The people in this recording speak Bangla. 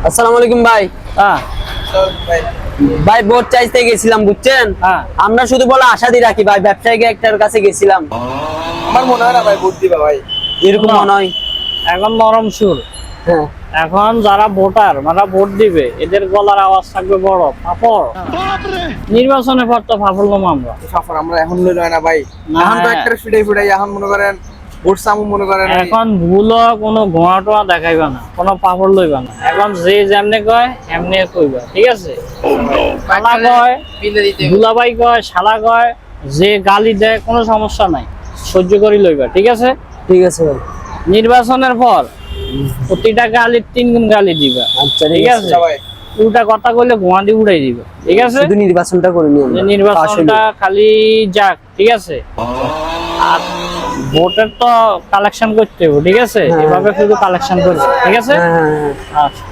আসসালামু আলাইকুম ভাই। হ্যাঁ ভাই ভোট চাইতে গেছিলাম বুঝছেন। হ্যাঁ। আমরা শুধু বলে আশা দিয়ে রাখি ভাই, ব্যবসায়িক একটার কাছে গেছিলাম। আমার মনে হয় না ভাই ভোট দিবা ভাই। এরকম মনে হয়। এখন নরম সুর। হ্যাঁ এখন যারা ভোটার মানে ভোট দিবে এদের গলার আওয়াজ থাকবে বড় ফাফড়। নির্বাচনের পর তো ফাফড়লাম আমরা। সাফার আমরা এখন লইল না ভাই। না, এখন তো হ্যাঁ। একটা ফুটাই এখন মনে করেন ভোট সামু মনে করেন এখন ভুল কোনো ঘোড়া টোয়া দেখাইবা না, কোনো পাপড় লইবা না। এখন যে যেমনে কয় এমনি কইবা, ঠিক আছে? শালা কয়, দুলাভাই কয়, শালা কয়, যে গালি দেয় কোনো সমস্যা নাই, সহ্য করি লইবা, ঠিক আছে? ঠিক আছে ভাই। নির্বাচনের পর প্রতিটা গালির 3 গুণ গালি দিবা, আচ্ছা ঠিক আছে? ভাই। উল্টা কথা কইলে ঘোড়া দিয়ে উড়াই দিবা, ঠিক আছে? শুধু নির্বাচনটা করে নিও। যে নির্বাচনটা খালি যাক, ঠিক আছে? আর ভোটের তো কালেকশন করতে হবে, ঠিক আছে? হ্যাঁ। এভাবে শুধু কালেকশন করবে, ঠিক আছে? হ্যাঁ। আচ্ছা।